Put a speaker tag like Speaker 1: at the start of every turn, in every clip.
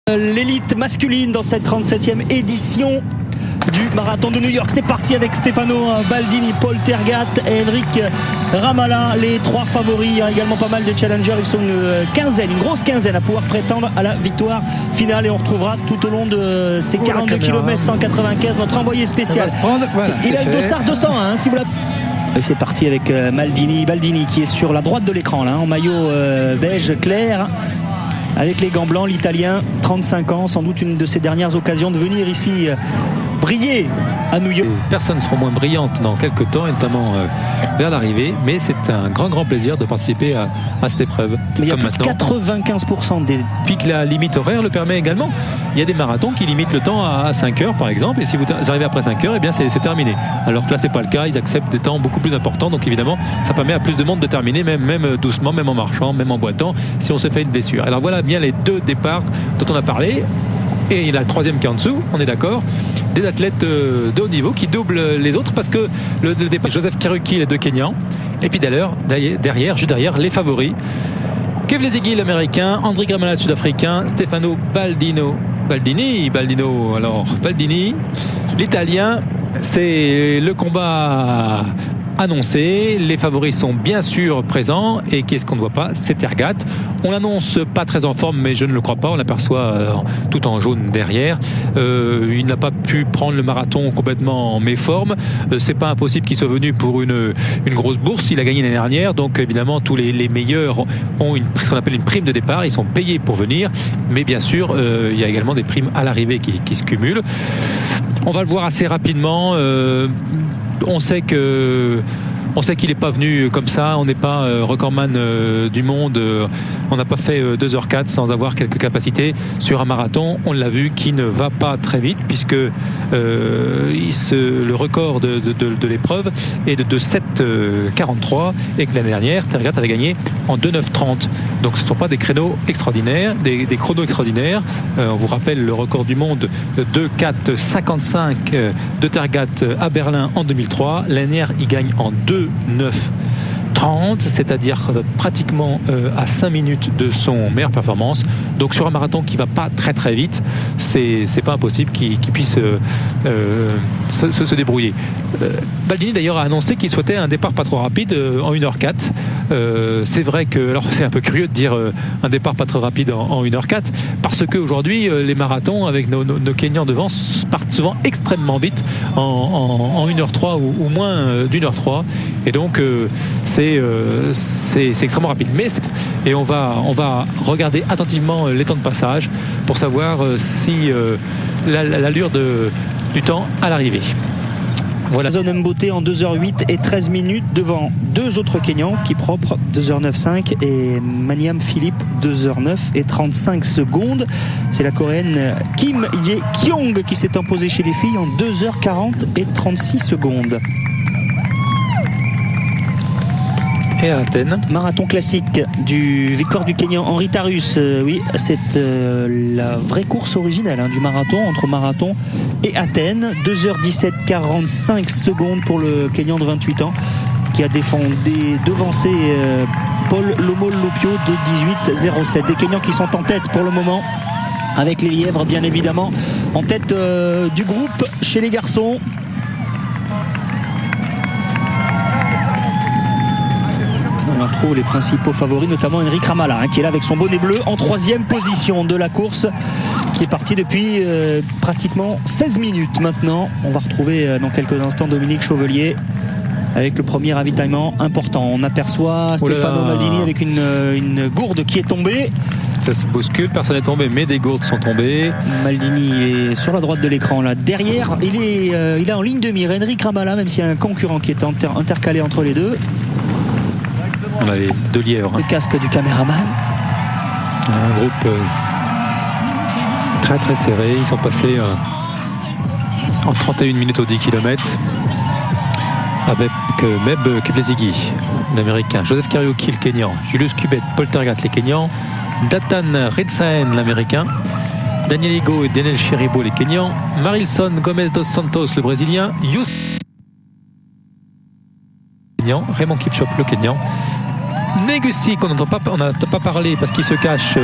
Speaker 1: L'élite masculine dans cette 37e édition du marathon de New York. C'est parti avec Stefano Baldini, Paul Tergat et Enric Ramala, les trois favoris. Il y a également pas mal de challengers. Ils sont une grosse quinzaine à pouvoir prétendre à la victoire finale. Et on retrouvera tout au long de ces 42 km 195 notre envoyé spécial.
Speaker 2: Voilà,
Speaker 1: il a le dossard 201 hein, si vous l'avez. Et c'est parti avec Baldini qui est sur la droite de l'écran là, en maillot beige clair. Avec les gants blancs, l'Italien, 35 ans, sans doute une de ses dernières occasions de venir ici briller à New York.
Speaker 2: Les personnes seront moins brillantes dans quelques temps, et notamment vers l'arrivée, mais c'est un grand plaisir de participer à cette épreuve.
Speaker 1: Mais il y a plus de 95% des...
Speaker 2: Puis que la limite horaire le permet également. Il y a des marathons qui limitent le temps à 5 heures par exemple, et si vous arrivez après 5 heures, eh bien c'est terminé. Alors que là c'est pas le cas, ils acceptent des temps beaucoup plus importants, donc évidemment ça permet à plus de monde de terminer, même doucement, même en marchant, même en boitant, si on se fait une blessure. Alors voilà bien les deux départs dont on a parlé. Et il y a le troisième qui est en dessous, on est d'accord, des athlètes de haut niveau qui doublent les autres, parce que le départ, Joseph Kiruki, les deux Kenyans, et puis juste derrière, les favoris. Kevlezigi, l'américain, Enric Ramala, le sud-africain, Stefano Baldini, l'italien. C'est le combat annoncé, les favoris sont bien sûr présents, et qu'est-ce qu'on ne voit pas, c'est Tergat. On l'annonce pas très en forme, mais je ne le crois pas, on l'aperçoit tout en jaune derrière. Il n'a pas pu prendre le marathon complètement en méforme, c'est pas impossible qu'il soit venu pour une grosse bourse, il a gagné l'année dernière, donc évidemment tous les meilleurs ont ce qu'on appelle une prime de départ, ils sont payés pour venir, mais bien sûr il y a également des primes à l'arrivée qui se cumulent. On va le voir assez rapidement. On sait qu'il n'est pas venu comme ça, on n'est pas recordman du monde, on n'a pas fait 2h04 sans avoir quelques capacités sur un marathon, on l'a vu, qui ne va pas très vite, puisque le record de l'épreuve est de 7,43, et que l'année dernière Tergat avait gagné en 2,9,30. Donc ce ne sont pas des créneaux extraordinaires, des chronos extraordinaires. On vous rappelle le record du monde 2,4,55 de Tergat à Berlin en 2003. L'année dernière, il gagne en 2,9,30, c'est-à-dire pratiquement à 5 minutes de son meilleure performance. Donc sur un marathon qui va pas très vite, c'est pas impossible qu'il puisse se débrouiller. Baldini d'ailleurs a annoncé qu'il souhaitait un départ pas trop rapide en 1h04. C'est vrai que, alors c'est un peu curieux de dire un départ pas trop rapide en 1h04, parce qu'aujourd'hui les marathons avec nos Kenyans devant partent souvent extrêmement vite en 1h03 ou moins d'1h03, et donc c'est extrêmement rapide. Et on va regarder attentivement les temps de passage pour savoir si l'allure du temps à l'arrivée.
Speaker 1: Voilà. Zone Mbote en 2h08 et 13 minutes devant deux autres Kenyans qui propre 2h95 et Maniam Philippe 2h09 et 35 secondes. C'est la coréenne Kim Ye-kyung qui s'est imposée chez les filles en 2h40 et 36 secondes.
Speaker 2: Et à Athènes,
Speaker 1: marathon classique du victoire du Kenyan Henri Tarus. Oui, c'est la vraie course originelle du marathon, entre marathon et Athènes. 2h17 45 secondes pour le Kenyan de 28 ans qui a devancé Paul Lomolopio de 18,07. Des Kenyans qui sont en tête pour le moment, avec les lièvres bien évidemment en tête du groupe chez les garçons. On retrouve les principaux favoris, notamment Enric Ramala qui est là avec son bonnet bleu en 3e position de la course, qui est parti depuis pratiquement 16 minutes maintenant. On va retrouver dans quelques instants Dominique Chauvelier avec le premier ravitaillement important. On aperçoit Stefano Baldini avec une gourde qui est tombée.
Speaker 2: Ça se bouscule, personne n'est tombé, mais des gourdes sont tombées.
Speaker 1: Baldini est sur la droite de l'écran là. Derrière, il est en ligne de mire. Enric Ramala, même s'il y a un concurrent qui est intercalé entre les deux.
Speaker 2: On a les deux lièvres.
Speaker 1: Le casque du caméraman.
Speaker 2: Un groupe très serré. Ils sont passés en 31 minutes aux 10 km avec Meb Kevlezigi, l'américain, Joseph Kiruki, le Kenyan, Julius Kubet, Paul Tergat, les Kenyans, Datan Redsaen, l'américain, Daniel Higo et Daniel Chiribo, les Kenyans, Marilson Gomez dos Santos, le brésilien, Raymond Kipchop, le Kenyan, Negussi, qu'on n'entend pas, on n'a pas parlé parce qu'il se cache,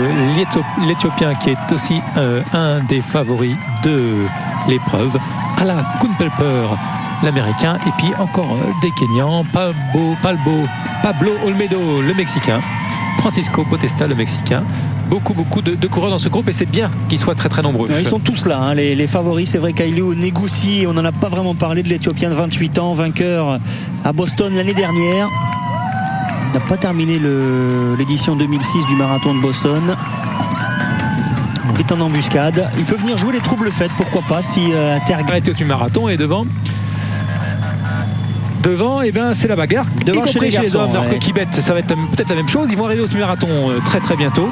Speaker 2: l'Éthiopien qui est aussi un des favoris de l'épreuve. Ala Kunpelper, l'Américain, et puis encore des Kenyans, Pablo Olmedo, le Mexicain, Francisco Potesta, le Mexicain. Beaucoup de coureurs dans ce groupe, et c'est bien qu'ils soient très très nombreux.
Speaker 1: Ils sont tous là, hein, les favoris. C'est vrai qu'Ailiou Negussi, on n'en a pas vraiment parlé, de l'Éthiopien de 28 ans, vainqueur à Boston l'année dernière. Il n'a pas terminé l'édition 2006 du marathon de Boston. Il est en embuscade. Il peut venir jouer les troubles faites, pourquoi pas, si
Speaker 2: Tergat est au marathon. Et devant, eh ben, c'est la bagarre.
Speaker 1: Devant chez les garçons,
Speaker 2: hommes, alors que Kibet, ça va être peut-être la même chose. Ils vont arriver au semi-marathon très très bientôt.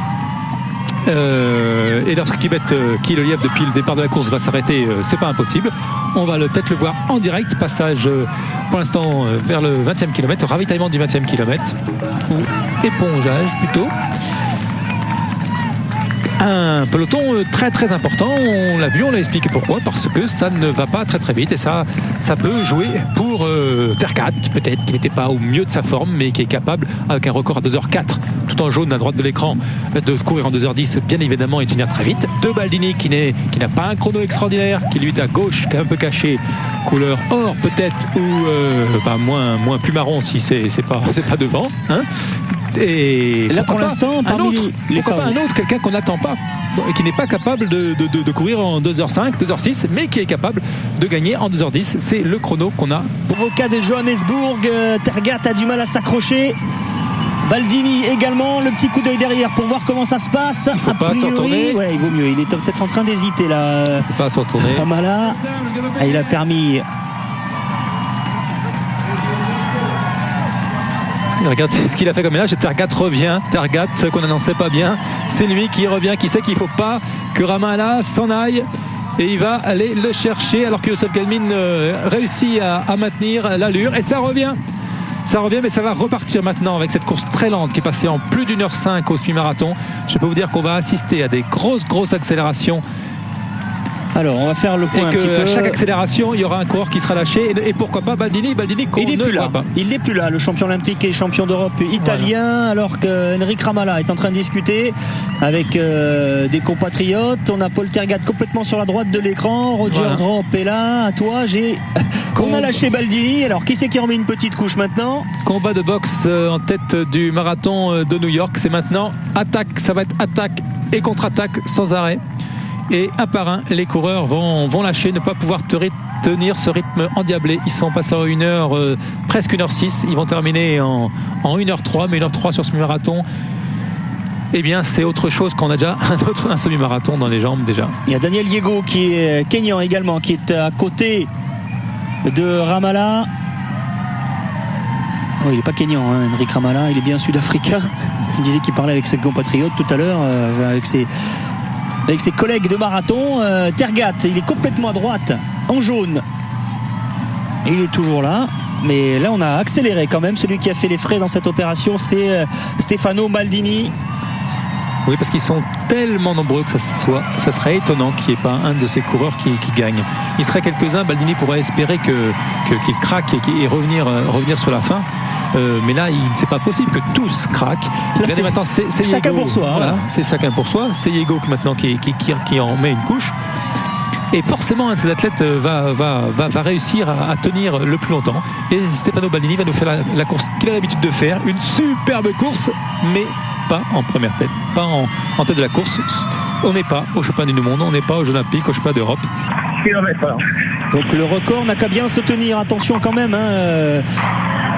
Speaker 2: Et lorsque Kibet, qui est le lièvre depuis le départ de la course, va s'arrêter, c'est pas impossible. On va peut-être le voir en direct. Passage pour l'instant vers le 20e kilomètre, ravitaillement du 20e kilomètre. Épongeage plutôt. Un peloton très très important, on l'a vu, on l'a expliqué pourquoi, parce que ça ne va pas très très vite, et ça peut jouer pour Tergat, peut-être, qui n'était pas au mieux de sa forme, mais qui est capable, avec un record à 2h04, tout en jaune à droite de l'écran, de courir en 2h10 bien évidemment et de finir très vite. De Baldini qui n'a pas un chrono extraordinaire, qui lui est à gauche, qui est un peu caché, couleur or peut-être, ou moins plus marron si c'est pas devant, hein. Et
Speaker 1: là pour l'instant, parmi les
Speaker 2: pourquoi pas un autre, quelqu'un qu'on n'attend pas, qui n'est pas capable de courir en 2h05, 2h06, mais qui est capable de gagner en 2h10. C'est le chrono qu'on a.
Speaker 1: Avocat de Johannesburg, Tergat a du mal à s'accrocher. Baldini également, le petit coup d'œil derrière pour voir comment ça se passe.
Speaker 2: Il faut pas se retourner.
Speaker 1: Ouais, il vaut mieux. Il est peut-être en train d'hésiter là.
Speaker 2: Il faut pas se retourner.
Speaker 1: Amala. Il a permis.
Speaker 2: Regarde ce qu'il a fait comme ménage. Tergat revient. Tergat qu'on annonçait pas bien. C'est lui qui revient, qui sait qu'il ne faut pas que Ramallah s'en aille. Et il va aller le chercher alors que Youssef Galmin réussit à maintenir l'allure. Et ça revient. Ça revient, mais ça va repartir maintenant avec cette course très lente qui est passée en plus d'1h05 au semi-marathon. Je peux vous dire qu'on va assister à des grosses accélérations.
Speaker 1: Alors on va faire le point un petit peu.
Speaker 2: À chaque accélération il y aura un coureur qui sera lâché, et pourquoi pas Baldini qu'on
Speaker 1: il n'est plus là.
Speaker 2: Pas.
Speaker 1: Il n'est plus là, le champion olympique et champion d'Europe italien, voilà. Alors que Enric Ramallah est en train de discuter avec des compatriotes. On a Paul Tergat complètement sur la droite de l'écran. Rogers Rope est là. À toi, on a lâché Baldini. Alors qui c'est qui remet une petite couche maintenant?
Speaker 2: Combat de boxe en tête du marathon de New York. C'est maintenant attaque, ça va être attaque et contre-attaque sans arrêt. Et un par un, les coureurs vont lâcher, ne pas pouvoir tenir ce rythme endiablé. Ils sont passés en 1h, presque 1h06. Ils vont terminer en 1h03, mais 1h03 sur ce semi-marathon, eh bien, c'est autre chose qu'on a déjà un semi-marathon dans les jambes déjà.
Speaker 1: Il y a Daniel Yego qui est Kenyan également, qui est à côté de Ramallah. Oh, il n'est pas Kenyan, hein, Enric Ramallah, il est bien sud-africain. Il disait qu'il parlait avec ses compatriotes tout à l'heure, avec ses collègues de marathon. Tergat, il est complètement à droite, en jaune. Et il est toujours là. Mais là, on a accéléré quand même. Celui qui a fait les frais dans cette opération, c'est Stefano Baldini.
Speaker 2: Oui, parce qu'ils sont tellement nombreux que ça serait étonnant qu'il n'y ait pas un de ces coureurs qui gagne. Il serait quelques-uns. Baldini pourrait espérer qu'il craque et revenir sur la fin. Mais là, c'est pas possible que tous craquent.
Speaker 1: Là, maintenant, c'est chacun pour soi.
Speaker 2: Voilà, c'est chacun pour soi. C'est Yego maintenant qui en met une couche. Et forcément, un de ces athlètes va réussir à tenir le plus longtemps. Et Stefano Baldini va nous faire la course qu'il a l'habitude de faire. Une superbe course, mais pas en première tête. Pas en tête de la course. On n'est pas au championnat du monde, on n'est pas aux Jeux Olympiques, au championnat d'Europe.
Speaker 1: Donc le record n'a qu'à bien se tenir. Attention quand même, hein,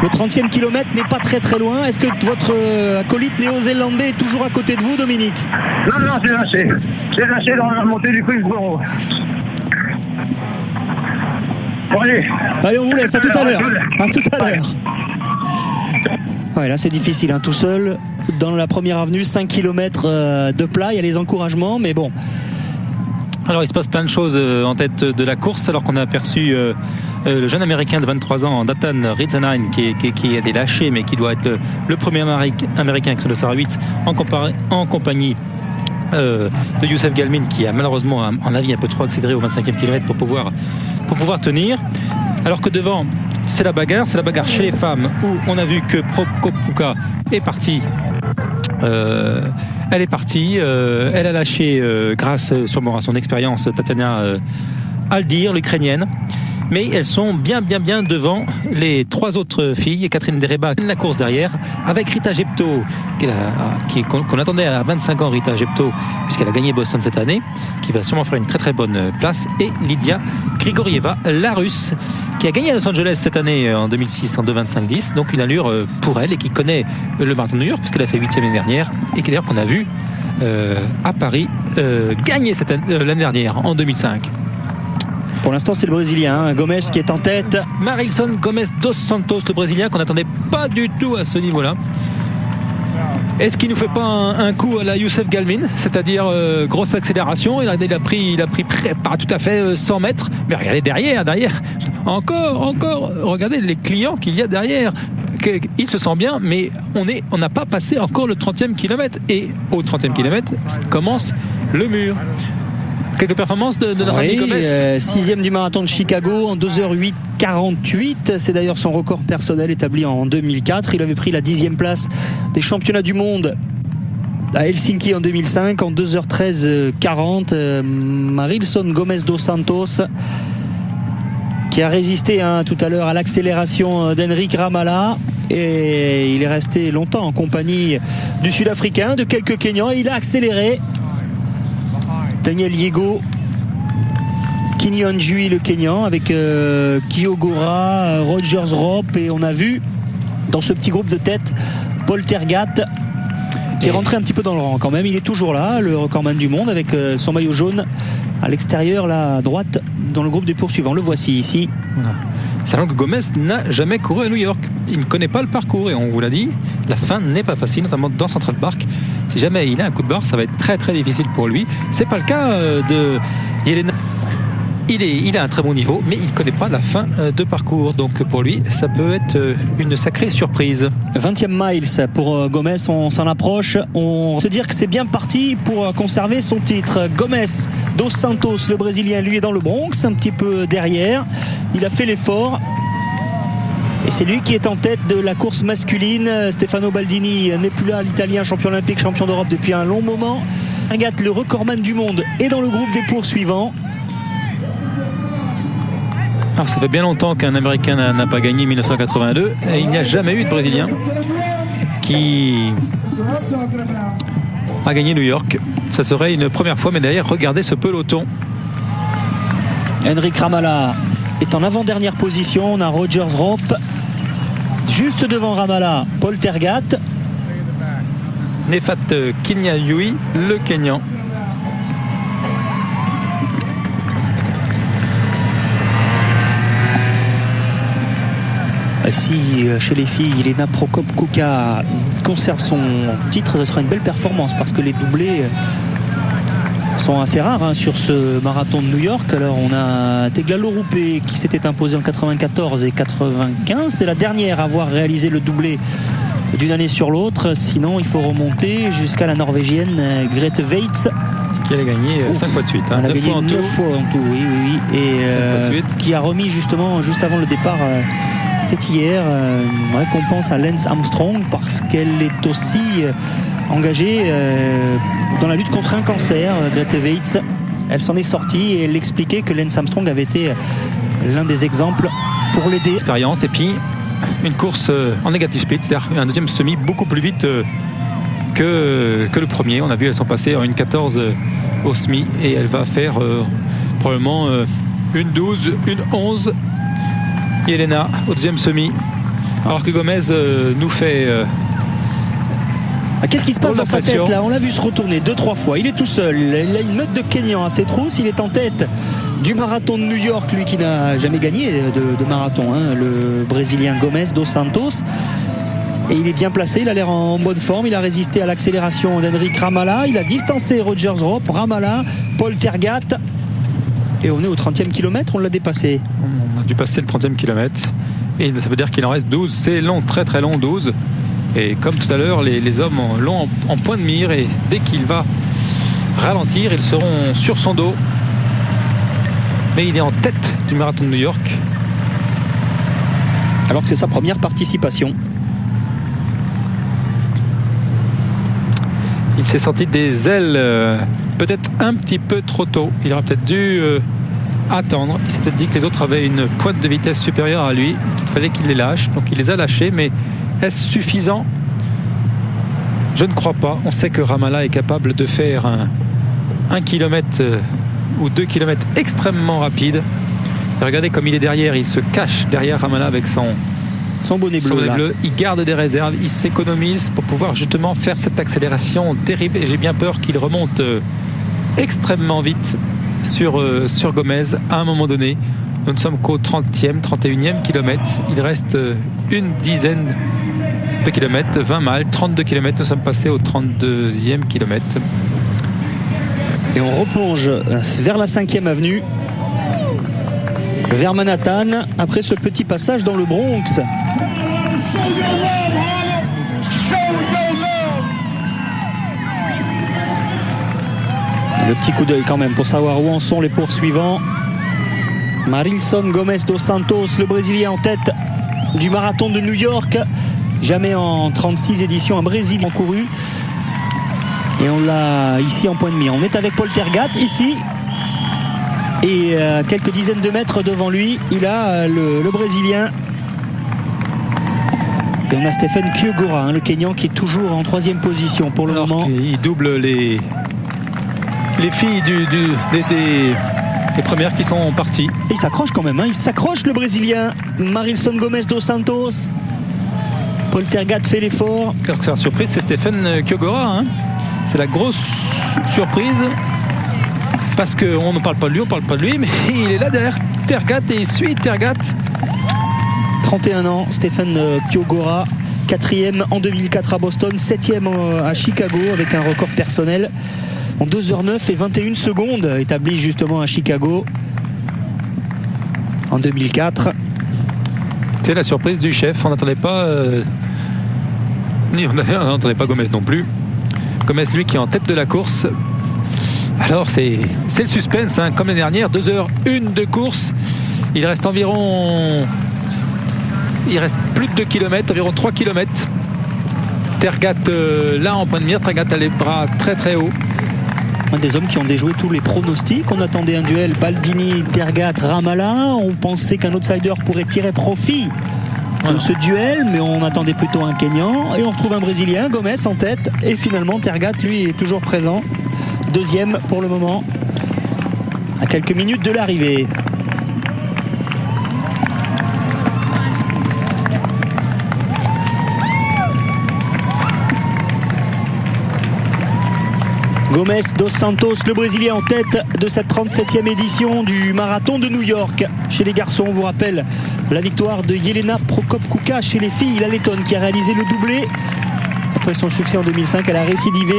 Speaker 1: le 30e kilomètre n'est pas très loin. Est-ce que votre acolyte néo-zélandais est toujours à côté de vous, Dominique?
Speaker 3: Non, j'ai lâché. J'ai lâché dans la montée du Queensboro. Bon,
Speaker 1: allez, on vous laisse, à tout à l'heure. À tout à l'heure. Ouais, là c'est difficile, hein, tout seul dans la première avenue, 5 km de plat. Il y a les encouragements, mais bon.
Speaker 2: Alors il se passe plein de choses en tête de la course, alors qu'on a aperçu le jeune américain de 23 ans, Dathan Ritzenhein, qui a été lâché, mais qui doit être le premier américain qui se le sera 8 en compagnie de Youssef Galmin, qui a malheureusement, en avis, un peu trop accéléré au 25e kilomètre pour pouvoir tenir. Alors que devant, c'est la bagarre chez les femmes où on a vu que Prokopka est partie. Elle est partie, elle a lâché grâce sûrement à son expérience Tatiana Aldir, l'Ukrainienne. Mais elles sont bien devant les trois autres filles. Catherine Dereba la course derrière avec Rita Jepto qu'on attendait à 25 ans, Rita Jepto, puisqu'elle a gagné Boston cette année, qui va sûrement faire une très bonne place, et Lydia Grigorieva, la Russe, qui a gagné à Los Angeles cette année en 2006 en 2,25,10, donc une allure pour elle, et qui connaît le marathon de New York puisqu'elle a fait 8e l'année dernière, et qui d'ailleurs qu'on a vu à Paris gagner l'année dernière en 2005.
Speaker 1: Pour l'instant, c'est le Brésilien, Gomes, qui est en tête.
Speaker 2: Marilson Gomes dos Santos, le Brésilien, qu'on n'attendait pas du tout à ce niveau-là. Est-ce qu'il ne nous fait pas un coup à la Youssef Galmin, c'est-à-dire grosse accélération? Il a pris pas tout à fait 100 mètres, mais regardez derrière, encore, regardez les clients qu'il y a derrière. Il se sent bien, mais on n'a pas passé encore le 30e kilomètre, et au 30e kilomètre commence le mur. Quelques performances de notre ami Gomes.
Speaker 1: 6e du marathon de Chicago en 2h08,48. C'est d'ailleurs son record personnel établi en 2004. Il avait pris la 10e place des championnats du monde à Helsinki en 2005 en 2h13,40. Marilson Gomes dos Santos, qui a résisté tout à l'heure à l'accélération d'Henrik Ramala, et il est resté longtemps en compagnie du Sud-Africain, de quelques Kenyans, et il a accéléré. Daniel Yego, Kinyanjui le Kenyan, avec Kyogora, Rogers Rope, et on a vu dans ce petit groupe de tête Paul Tergat, qui est rentré un petit peu dans le rang quand même. Il est toujours là, le recordman du monde, avec son maillot jaune à l'extérieur, là à droite, dans le groupe des poursuivants. Le voici ici.
Speaker 2: Sachant que Gomes n'a jamais couru à New York. Il ne connaît pas le parcours, et on vous l'a dit, la fin n'est pas facile, notamment dans Central Park. Si jamais il a un coup de barre, ça va être très difficile pour lui. C'est pas le cas de Yelena. Il a un très bon niveau, mais il ne connaît pas la fin de parcours. Donc pour lui, ça peut être une sacrée surprise.
Speaker 1: 20e miles pour Gomes, on s'en approche. On se dire que c'est bien parti pour conserver son titre. Gomes dos Santos, le Brésilien, lui est dans le Bronx, un petit peu derrière. Il a fait l'effort. Et c'est lui qui est en tête de la course masculine. Stefano Baldini n'est plus là, l'Italien, champion olympique, champion d'Europe depuis un long moment. Agathe, le recordman du monde, est dans le groupe des poursuivants.
Speaker 2: Alors ça fait bien longtemps qu'un Américain n'a pas gagné 1982, et il n'y a jamais eu de Brésilien qui a gagné New York. Ça serait une première fois, mais derrière, regardez ce peloton.
Speaker 1: Henrik Ramala est en avant-dernière position. On a Rogers Rope juste devant Ramala, Paul Tergat,
Speaker 2: Nefat Kinyanjui, le Kenyan.
Speaker 1: Si chez les filles, Elena Prokopka conserve son titre, ce sera une belle performance, parce que les doublés sont assez rares sur ce marathon de New York. Alors on a Teglalo Roupé qui s'était imposé en 94 et 95. C'est la dernière à avoir réalisé le doublé d'une année sur l'autre. Sinon, il faut remonter jusqu'à la Norvégienne Grete Weitz,
Speaker 2: qui allait gagner 5 fois de suite.
Speaker 1: Elle a gagné 9 fois en tout, oui. Et qui a remis justement, juste avant le départ, c'était hier, une récompense à Lance Armstrong, parce qu'elle est aussi engagée dans la lutte contre un cancer. Grete Weitz, elle s'en est sortie, et elle expliquait que Lance Armstrong avait été l'un des exemples pour l'aider.
Speaker 2: Expérience, et puis une course en négative split, c'est-à-dire un deuxième semi beaucoup plus vite que le premier. On a vu, elles sont passées en 1,14 au semi, et elle va faire probablement une 12, une 11. Yelena au deuxième semi, alors que Gomes nous fait
Speaker 1: qu'est-ce qui se passe dans sa tête là? On l'a vu se retourner 2-3 fois, il est tout seul, il a une meute de Kenyan à ses trousses, il est en tête du marathon de New York, lui qui n'a jamais gagné de marathon, le Brésilien Gomes dos Santos, et il est bien placé, il a l'air en bonne forme, il a résisté à l'accélération d'Henrik Ramala, il a distancé Rogers Rope, Ramala, Paul Tergat, et on est au 30e kilomètre, on l'a dépassé.
Speaker 2: On a dû passer le 30e kilomètre, et ça veut dire qu'il en reste 12. C'est long, très long, 12. Et comme tout à l'heure, les hommes l'ont en point de mire, et dès qu'il va ralentir, ils seront sur son dos. Mais il est en tête du marathon de New York.
Speaker 1: alors que c'est sa première participation.
Speaker 2: Il s'est senti des ailes peut-être un petit peu trop tôt. Il aurait peut-être dû attendre. Il s'est peut-être dit que les autres avaient une pointe de vitesse supérieure à lui. Il fallait qu'il les lâche. Donc il les a lâchés. Mais est-ce suffisant? Je ne crois pas. On sait que Ramallah est capable de faire un kilomètre ou 2 kilomètres extrêmement rapide. Et regardez comme il est derrière. Il se cache derrière Ramallah avec son
Speaker 1: bonnet bleu.
Speaker 2: Il garde des réserves, il s'économise pour pouvoir justement faire cette accélération terrible. Et j'ai bien peur qu'il remonte extrêmement vite sur Gomez à un moment donné. Nous ne sommes qu'au 30e, 31e kilomètre. Il reste une dizaine de kilomètres, 20 miles, 32 kilomètres. Nous sommes passés au 32e kilomètre.
Speaker 1: Et on replonge vers la 5e avenue, vers Manhattan, après ce petit passage dans le Bronx. Le petit coup d'œil quand même pour savoir où en sont les poursuivants. Marilson Gomes dos Santos, le Brésilien en tête du marathon de New York. Jamais en 36 éditions un Brésilien couru. Et on l'a ici en point de mire. On est avec Paul Tergat ici. Et quelques dizaines de mètres devant lui, il a le Brésilien. Et on a Stephen Kiogora, le Kenyan, qui est toujours en 3e position pour le moment.
Speaker 2: Il double les filles des premières qui sont parties.
Speaker 1: Et il s'accroche quand même, il s'accroche le Brésilien. Marilson Gomes dos Santos. Paul Tergat fait l'effort.
Speaker 2: Alors que la surprise, c'est Stephen Kiogora. C'est la grosse surprise. Parce qu'on ne parle pas de lui, mais il est là derrière Tergat et il suit Tergat.
Speaker 1: 31 ans, Stephen Kiogora, 4e en 2004 à Boston, 7e à Chicago avec un record personnel en 2h09 et 21 secondes établi justement à Chicago en 2004.
Speaker 2: C'est la surprise du chef, on n'attendait pas on n'entendait pas Gomez non plus. Gomez, lui, qui est en tête de la course. Alors c'est le suspense, comme l'année dernière, 2h01 de course. Il reste plus de 2 km, environ 3 km. Tergat là en point de mire, Tergat a les bras très très hauts.
Speaker 1: Un des hommes qui ont déjoué tous les pronostics. On attendait un duel Baldini, Tergat, Ramallah. On pensait qu'un outsider pourrait tirer profit de ce duel, mais on attendait plutôt un Kenyan. Et on retrouve un Brésilien, Gomez en tête. Et finalement Tergat, lui, est toujours présent. 2e pour le moment, à quelques minutes de l'arrivée. Gomes dos Santos, le Brésilien en tête de cette 37e édition du marathon de New York. Chez les garçons, on vous rappelle la victoire de Jelena Prokop-Kuka. Chez les filles, la Lettonne qui a réalisé le doublé. Après son succès en 2005, elle a récidivé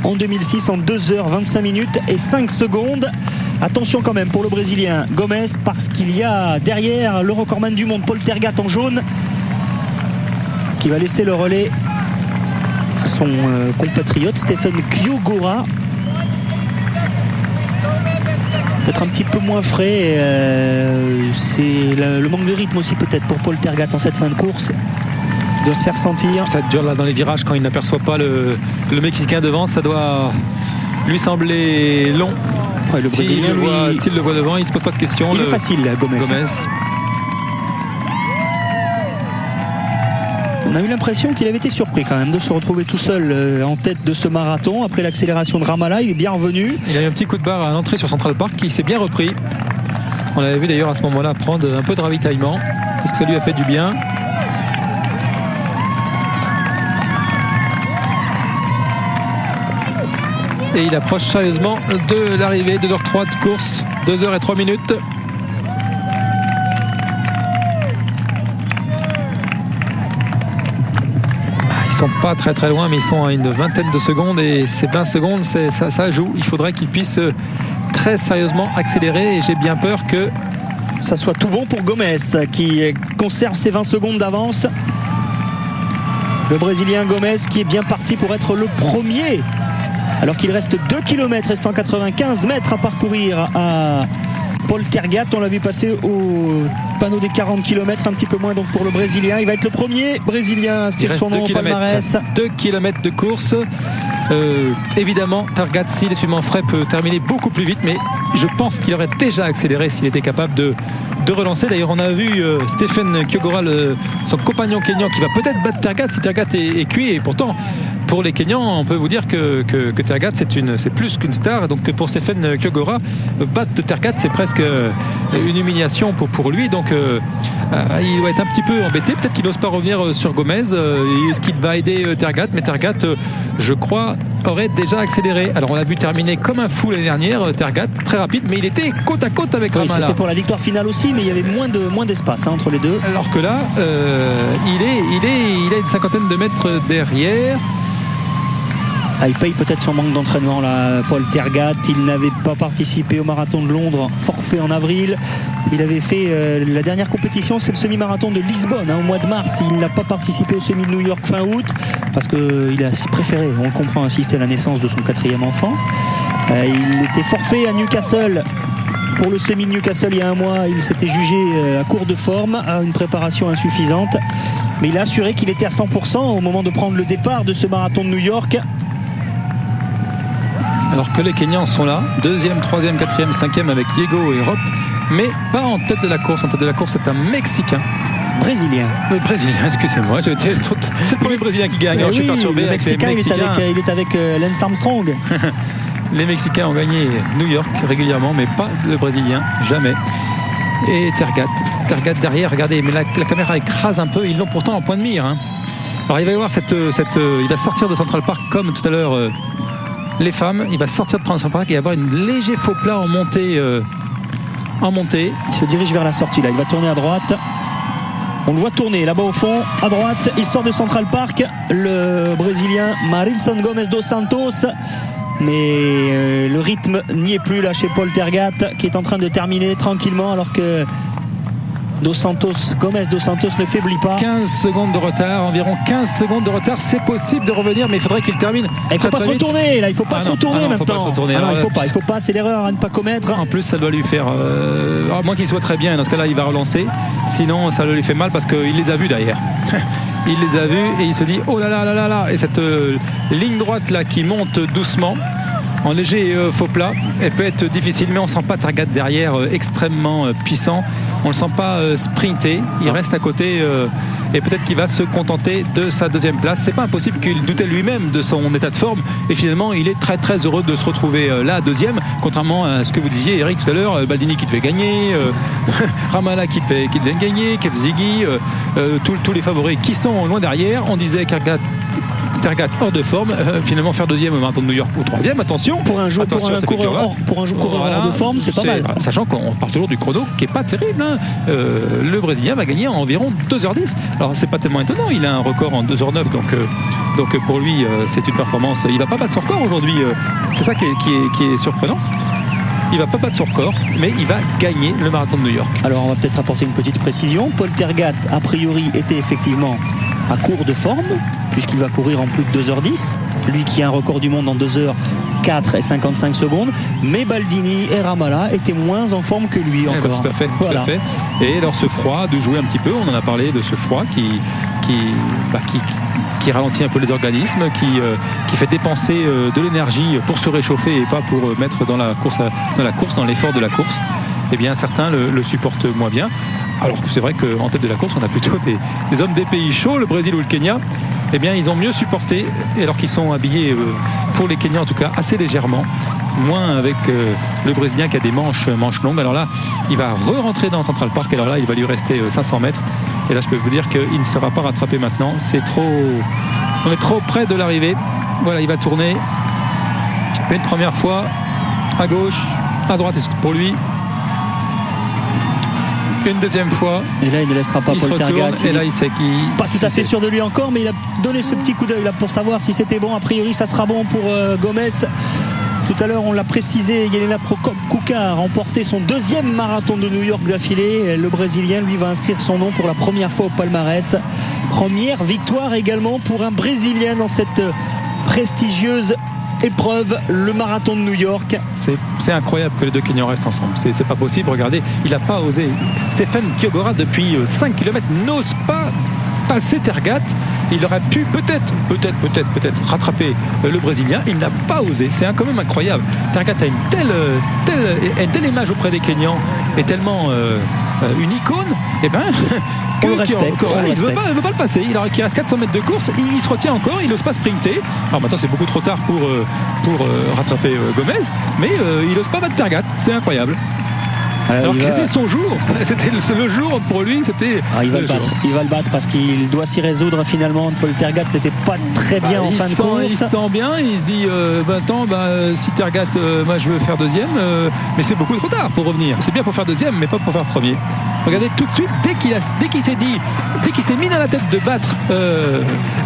Speaker 1: en 2006 en 2h25 minutes et 5 secondes. Attention quand même pour le Brésilien Gomez, parce qu'il y a derrière le recordman du monde Paul Tergat en jaune qui va laisser le relais à son compatriote Stephen Kiogora. Peut-être un petit peu moins frais. C'est le manque de rythme aussi peut-être pour Paul Tergat en cette fin de course. Doit se faire sentir.
Speaker 2: Ça dure là dans les virages quand il n'aperçoit pas le Mexicain devant, ça doit lui sembler long.
Speaker 1: Ouais, le Brésilien,
Speaker 2: s'il le voit devant, il se pose pas de questions.
Speaker 1: Il est facile, Gomez. On a eu l'impression qu'il avait été surpris quand même de se retrouver tout seul en tête de ce marathon après l'accélération de Ramallah. Il est bien revenu.
Speaker 2: Il a eu un petit coup de barre à l'entrée sur Central Park qui s'est bien repris. On l'avait vu d'ailleurs à ce moment-là prendre un peu de ravitaillement. Est-ce que ça lui a fait du bien? Et il approche sérieusement de l'arrivée, 2h03 de course, 2h03 minutes. Ils sont pas très très loin, mais ils sont à une vingtaine de secondes et ces 20 secondes, ça joue. Il faudrait qu'ils puissent très sérieusement accélérer et j'ai bien peur que
Speaker 1: ça soit tout bon pour Gomez qui conserve ses 20 secondes d'avance. Le Brésilien Gomez qui est bien parti pour être le premier. Alors qu'il reste 2 km et 195 mètres à parcourir à Paul Tergat. On l'a vu passer au panneau des 40 km, un petit peu moins donc pour le Brésilien. Il va être le premier Brésilien à inscrire son nom au palmarès.
Speaker 2: 2 km de course. Évidemment, Tergat, s'il est suffisamment frais, peut terminer beaucoup plus vite, mais je pense qu'il aurait déjà accéléré s'il était capable de relancer. D'ailleurs, on a vu Stephen Kiogora, son compagnon kényan, qui va peut-être battre Tergat si Tergat est cuit. Et pourtant, pour les Kenyans, on peut vous dire que Tergat, c'est plus qu'une star. Donc pour Stephen Kiogora, battre Tergat, c'est presque une humiliation pour lui. Donc il doit être un petit peu embêté. Peut-être qu'il n'ose pas revenir sur Gomez. Est-ce qu'il va aider Tergat? Mais Tergat, je crois, aurait déjà accéléré. Alors on a vu terminer comme un fou l'année dernière, Tergat, très rapide, mais il était côte à côte avec Ramallah.
Speaker 1: C'était pour la victoire finale aussi, mais il y avait moins d'espace entre les deux.
Speaker 2: Alors que là, il a une cinquantaine de mètres derrière.
Speaker 1: Il paye peut-être son manque d'entraînement là, Paul Tergat. Il n'avait pas participé au marathon de Londres, forfait en avril. Il avait fait la dernière compétition, c'est le semi-marathon de Lisbonne au mois de mars. Il n'a pas participé au semi de New York fin août parce qu'il a préféré, on le comprend, assister à la naissance de son 4e enfant. Il était forfait à Newcastle. Pour le semi de Newcastle il y a un mois, il s'était jugé à court de forme, à une préparation insuffisante. Mais il a assuré qu'il était à 100% au moment de prendre le départ de ce marathon de New York.
Speaker 2: Alors que les Kenyans sont là, 2e, 3e, 4e, 5e avec Diego et Rob, mais pas en tête de la course. En tête de la course, c'est un Mexicain.
Speaker 1: Brésilien.
Speaker 2: Brésilien, excusez-moi, c'est le premier Brésilien qui gagne.
Speaker 1: Alors, je suis perturbé. Le Mexicain, il est avec Lance Armstrong.
Speaker 2: Les Mexicains ont gagné New York régulièrement, mais pas le Brésilien, jamais. Et Tergat derrière, regardez, mais la caméra écrase un peu, ils l'ont pourtant en point de mire. Hein. Alors il va y avoir il va sortir de Central Park comme tout à l'heure les femmes, il va sortir de Central Park et avoir une léger faux plat en montée.
Speaker 1: Il se dirige vers la sortie là, il va tourner à droite. On le voit tourner là-bas au fond, à droite, il sort de Central Park, le Brésilien Marilson Gomes dos Santos. Mais le rythme n'y est plus là chez Paul Tergat qui est en train de terminer tranquillement alors que Gomez dos Santos ne faiblit pas.
Speaker 2: 15 secondes de retard, environ 15 secondes de retard, c'est possible de revenir mais il faudrait qu'il termine.
Speaker 1: Il ne faut pas se retourner là, il ne faut pas se retourner maintenant. Il faut pas, c'est l'erreur à ne pas commettre.
Speaker 2: En plus ça doit lui faire, à moins qu'il soit très bien, dans ce cas là il va relancer, sinon ça lui fait mal parce qu'il les a vus derrière. Il les a vus et il se dit oh là là là là là. Et cette ligne droite là qui monte doucement en léger faux plat, elle peut être difficile, mais on ne sent pas Tergat derrière extrêmement puissant. On ne le sent pas sprinter. Il reste à côté et peut-être qu'il va se contenter de sa 2e place. C'est pas impossible qu'il doutait lui-même de son état de forme et finalement il est très très heureux de se retrouver là 2e, contrairement à ce que vous disiez Eric tout à l'heure, Baldini qui devait gagner, Ramallah qui devait gagner, Kipzigi, tous les favoris qui sont loin derrière. On disait Tergat hors de forme, finalement faire 2e au marathon de New York ou 3e, attention.
Speaker 1: Pour un coureur hors de forme, c'est pas mal.
Speaker 2: Sachant qu'on part toujours du chrono qui est pas terrible. Hein. Le Brésilien va gagner en environ 2h10. Alors c'est pas tellement étonnant, il a un record en 2h09, donc pour lui c'est une performance. Il va pas battre son record aujourd'hui, c'est ça qui est surprenant. Il va pas battre son record, mais il va gagner le marathon de New York. Alors
Speaker 1: on va peut-être apporter une petite précision. Paul Tergat, a priori, était effectivement à court de forme, puisqu'il va courir en plus de 2h10. Lui qui a un record du monde en 2h04 et 55 secondes. Mais Baldini et Ramallah étaient moins en forme que lui encore.
Speaker 2: Tout à fait, voilà. Tout à fait. Et alors ce froid, de jouer un petit peu, on en a parlé de ce froid qui ralentit un peu les organismes, qui fait dépenser de l'énergie pour se réchauffer et pas pour mettre dans l'effort de la course. Eh bien certains le supportent moins bien. Alors que c'est vrai qu'en tête de la course, on a plutôt des hommes des pays chauds, le Brésil ou le Kenya. Eh bien, ils ont mieux supporté, alors qu'ils sont habillés, pour les Kenyans en tout cas, assez légèrement. Moins avec le Brésilien qui a des manches longues. Alors là, il va re-rentrer dans Central Park. Alors là, il va lui rester 500 mètres. Et là, je peux vous dire qu'il ne sera pas rattrapé maintenant. On est trop près de l'arrivée. Voilà, il va tourner une première fois à gauche, à droite pour lui. Une deuxième fois.
Speaker 1: Et là, il ne laissera pas Paul Tergat.
Speaker 2: Et là, il sait qu'il.
Speaker 1: Pas tout à fait sûr de lui encore, mais il a donné ce petit coup d'œil là pour savoir si c'était bon. A priori, ça sera bon pour Gomez. Tout à l'heure, on l'a précisé, Jelena Kuka a remporté son 2e marathon de New York d'affilée. Le Brésilien, lui, va inscrire son nom pour la première fois au palmarès. Première victoire également pour un Brésilien dans cette prestigieuse épreuve, le marathon de New York.
Speaker 2: C'est incroyable que les deux Kenyans restent ensemble. C'est pas possible. Regardez, il n'a pas osé. Stephen Kiogora, depuis 5 km, n'ose pas passer Tergat. Il aurait pu peut-être rattraper le Brésilien. Il n'a pas osé. C'est quand même incroyable. Tergat a une telle image auprès des Kenyans et tellement une icône. Et ben,
Speaker 1: on le respecte.
Speaker 2: Il ne veut pas le passer. Il reste 400 mètres de course. Il se retient encore. Il n'ose pas sprinter. Alors maintenant, c'est beaucoup trop tard pour rattraper Gomez. Mais il n'ose pas battre Tergat. C'est incroyable. Alors que c'était son jour, c'était le jour pour lui, c'était.
Speaker 1: Il va le battre parce qu'il doit s'y résoudre finalement. Paul Tergat n'était pas très bien en fin de course.
Speaker 2: Il se sent bien, il se dit si Tergat, moi je veux faire deuxième, mais c'est beaucoup trop tard pour revenir. C'est bien pour faire deuxième, mais pas pour faire premier. Regardez tout de suite, dès qu'il s'est mis dans la tête de battre,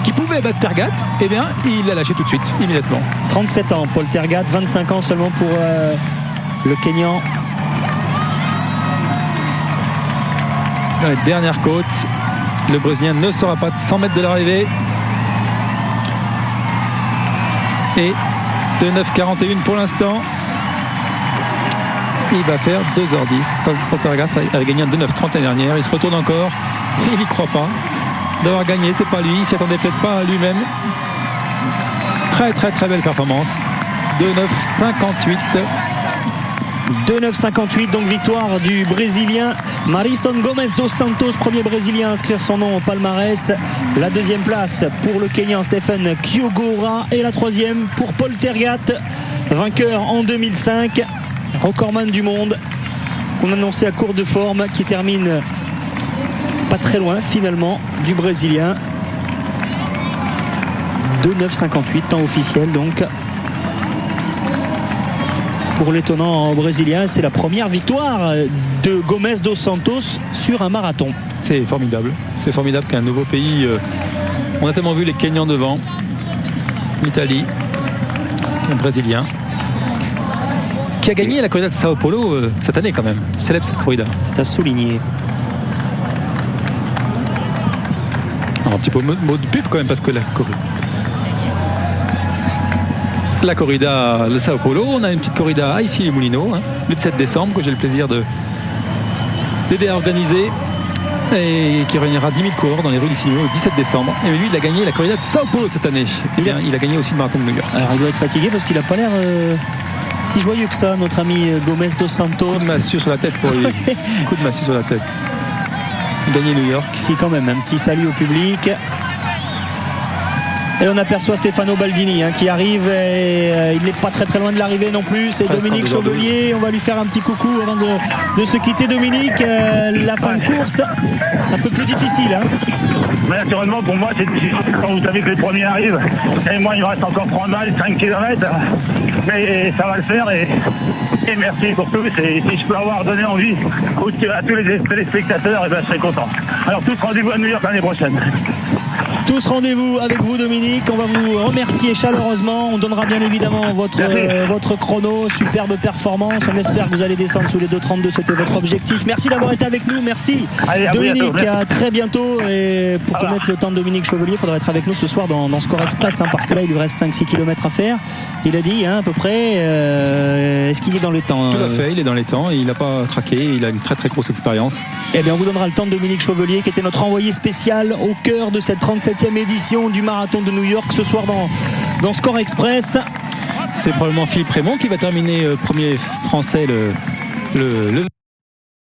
Speaker 2: qu'il pouvait battre Tergat, eh bien il l'a lâché tout de suite, immédiatement.
Speaker 1: 37 ans, Paul Tergat, 25 ans seulement pour le Kenyan.
Speaker 2: Dans les dernières côtes, le Brésilien ne sera pas de 100 mètres de l'arrivée. Et de 9,41 pour l'instant. Il va faire 2h10. Poltergat avait gagné un 2,9,30 l'année dernière. Il se retourne encore. Il n'y croit pas. D'avoir gagné, c'est pas lui. Il s'y attendait peut-être pas à lui-même. Très très très belle performance. 2,9,58.
Speaker 1: 2,9,58, donc victoire du Brésilien Marison Gomes dos Santos, premier Brésilien à inscrire son nom au palmarès. La deuxième place pour le Kenyan Stephen Kiogora et la troisième pour Paul Tergat, vainqueur en 2005, recordman du monde, qu'on annonçait à court de forme, qui termine pas très loin finalement du Brésilien. 2,9,58, temps officiel donc. Pour l'étonnant brésilien, c'est la première victoire de Gomes dos Santos sur un marathon.
Speaker 2: C'est formidable qu'un nouveau pays, on a tellement vu les Kenyans devant, l'Italie, un Brésilien qui a gagné la corrida de Sao Paulo cette année quand même, célèbre cette corrida.
Speaker 1: C'est à souligner.
Speaker 2: Alors, un petit peu mot de pub quand même, parce que la corrida de Sao Paulo, on a une petite corrida à ici les Moulineaux, le 7 décembre, que j'ai le plaisir d'aider à organiser et qui réunira 10 000 coureurs dans les rues d'ici le 17 décembre. Et lui, il a gagné la corrida de Sao Paulo cette année. Et bien, il a gagné aussi le marathon de New York.
Speaker 1: Alors, il doit être fatigué parce qu'il n'a pas l'air si joyeux que ça, notre ami Gomes dos Santos.
Speaker 2: Coup de massue sur la tête pour lui. Coup de massue sur la tête. Gagné New York.
Speaker 1: Si, quand même, un petit salut au public. Et on aperçoit Stefano Baldini qui arrive et il n'est pas très très loin de l'arrivée non plus. C'est Dominique Chevelier. On va lui faire un petit coucou avant de se quitter, Dominique. La fin de course un peu plus difficile.
Speaker 3: Mais naturellement pour moi c'est difficile quand vous savez que les premiers arrivent. Et moi il me reste encore 30 balles, 5 km. Mais ça va le faire et merci pour tous. Et si je peux avoir donné envie à tous les téléspectateurs, et ben, je serai content. Alors tous rendez-vous à New York l'année prochaine.
Speaker 1: Tous rendez-vous avec vous, Dominique. On va vous remercier chaleureusement. On donnera bien évidemment votre chrono. Superbe performance. On espère que vous allez descendre sous les 2,32. C'était votre objectif. Merci d'avoir été avec nous. Merci.
Speaker 3: Allez,
Speaker 1: Dominique,
Speaker 3: bientôt.
Speaker 1: à très bientôt. Et pour connaître le temps de Dominique Chevelier, il faudra être avec nous ce soir dans Score Express, parce que là, il lui reste 5-6 km à faire. Il a dit à peu près. Est-ce qu'il est dans les temps?
Speaker 2: Tout à fait, il est dans les temps. Il n'a pas craqué. Il a une très très grosse expérience.
Speaker 1: Eh bien, on vous donnera le temps de Dominique Chevelier, qui était notre envoyé spécial au cœur de cette 37e édition du marathon de New York ce soir dans Score Express.
Speaker 2: C'est probablement Philippe Raymond qui va terminer premier français le